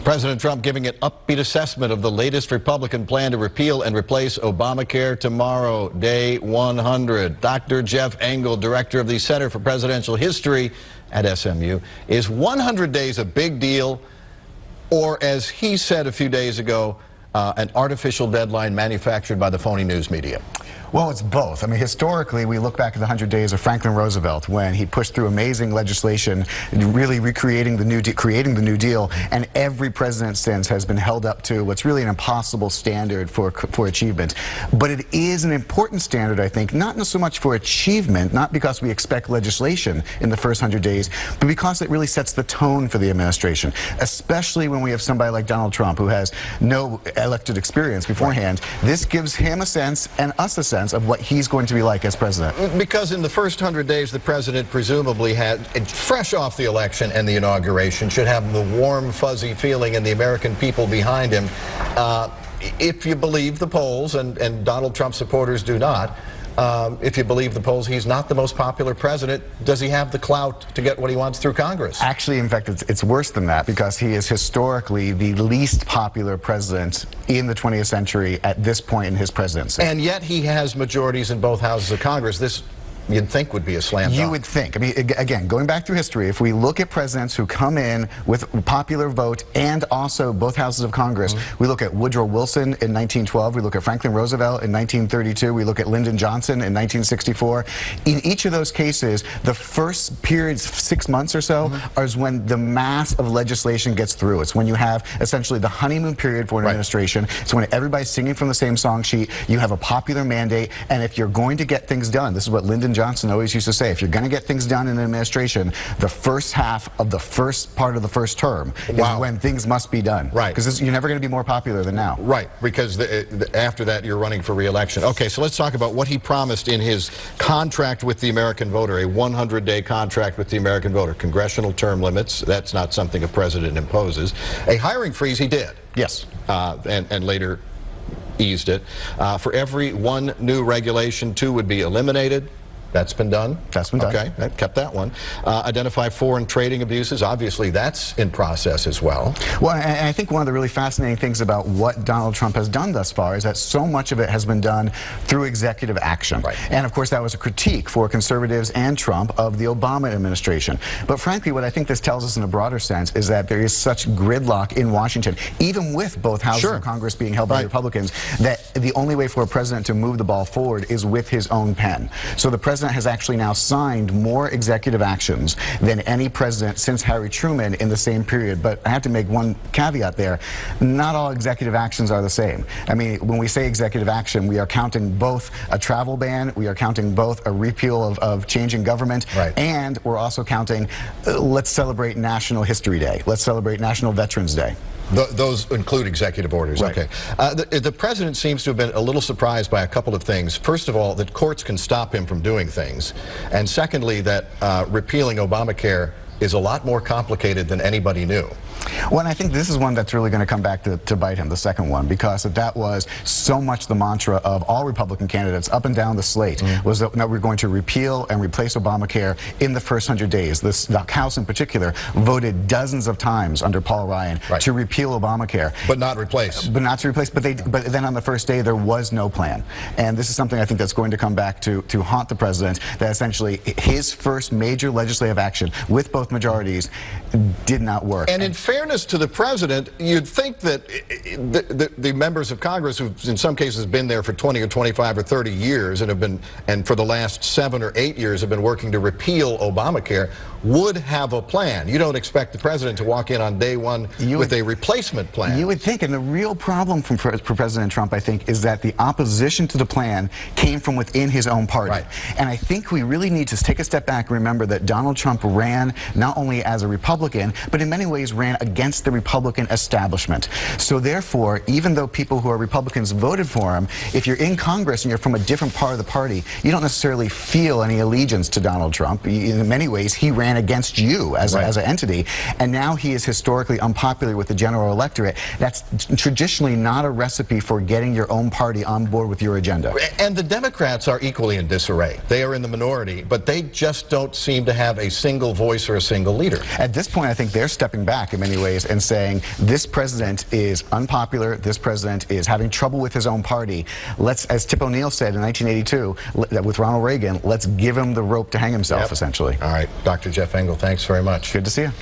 President Trump giving an upbeat assessment of the latest Republican plan to repeal and replace Obamacare tomorrow, day 100. Dr. Jeff Engel, director of the Center for Presidential History at SMU. Is 100 days a big deal, or as he said a few days ago, an artificial deadline manufactured by the phony news media? Well, it's both. I mean, historically, we look back at the 100 days of Franklin Roosevelt when he pushed through amazing legislation, really recreating the creating the New Deal, and every president since has been held up to what's really an impossible standard for achievement. But it is an important standard, I think, not so much for achievement, not because we expect legislation in the first 100 days, but because it really sets the tone for the administration, especially when we have somebody like Donald Trump who has no elected experience beforehand. This gives him a sense and us a sense of what he's going to be like as president. Because in the first 100 days, the president presumably had, fresh off the election and the inauguration, should have the warm, fuzzy feeling and the American people behind him. If you believe the polls, and Donald Trump supporters do not, if you believe the polls, he's not the most popular president. Does he have the clout to get what he wants through Congress? Actually, in fact, it's worse than that, because he is historically the least popular president in the 20th century at this point in his presidency. And yet he has majorities in both houses of Congress. This, you'd think, would be a slam dunk. You would think. I mean, again, going back through history, if we look at presidents who come in with popular vote and also both houses of Congress, we look at Woodrow Wilson in 1912, we look at Franklin Roosevelt in 1932, we look at Lyndon Johnson in 1964. In each of those cases, the first period, 6 months or so, is when the mass of legislation gets through. It's when you have essentially the honeymoon period for an administration. It's when everybody's singing from the same song sheet, you have a popular mandate, and if you're going to get things done, this is what Lyndon Johnson always used to say, if you're going to get things done in an administration, the first half of the first part of the first term is when things must be done. Right. Because you're never going to be more popular than now. Right, because after that you're running for re-election. Okay, so let's talk about what he promised in his contract with the American voter, a 100-day contract with the American voter. Congressional term limits, that's not something a president imposes. A hiring freeze, he did. Yes. And later eased it. For every one new regulation, 2 would be eliminated. That's been done? That's been done. Okay, that kept that one. Identify foreign trading abuses. Obviously, that's in process as well. Well, and I think one of the really fascinating things about what Donald Trump has done thus far is that so much of it has been done through executive action. Right. And of course, that was a critique for conservatives and Trump of the Obama administration. But frankly, what I think this tells us in a broader sense is that there is such gridlock in Washington, even with both houses of Congress being held by Republicans, that the only way for a president to move the ball forward is with his own pen. So the president has actually now signed more executive actions than any president since Harry Truman in the same period. But I have to make one caveat there. Not all executive actions are the same. I mean, when we say executive action, we are counting both a travel ban, we are counting both a repeal of changing government, and we're also counting, let's celebrate National History Day, let's celebrate National Veterans Day. Those include executive orders. Okay. The president seems to have been a little surprised by a couple of things. First of all, that courts can stop him from doing things. And secondly, that repealing Obamacare is a lot more complicated than anybody knew. Well, and I think this is one that's really going to come back to bite him, the second one, because that was so much the mantra of all Republican candidates up and down the slate, was that we're going to repeal and replace Obamacare in the first 100 days. The House in particular voted dozens of times under Paul Ryan to repeal Obamacare. But not replace. But not to replace. But then on the first day, there was no plan. And this is something I think that's going to come back to haunt the president, that essentially his first major legislative action with both majorities did not work. And in fairness to the president, you'd think that the members of Congress, who've in some cases been there for 20 or 25 or 30 years and for the last 7 or 8 years have been working to repeal Obamacare, would have a plan. You don't expect the president to walk in on day one with a replacement plan. You would think, and the real problem for President Trump, I think, is that the opposition to the plan came from within his own party. And I think we really need to take a step back and remember that Donald Trump ran not only as a Republican, but in many ways ran against the Republican establishment. So therefore, even though people who are Republicans voted for him, if you're in Congress and you're from a different part of the party, you don't necessarily feel any allegiance to Donald Trump. In many ways, he ran against you as an entity, and now he is historically unpopular with the general electorate. That's traditionally not a recipe for getting your own party on board with your agenda. And the Democrats are equally in disarray. They are in the minority, but they just don't seem to have a single voice or a single leader. At this point, I think they're stepping back. I mean, many ways and saying, this president is unpopular, this president is having trouble with his own party. Let's, as Tip O'Neill said in 1982 with Ronald Reagan, let's give him the rope to hang himself, essentially. All right, Dr. Jeff Engel, thanks very much. Good to see you.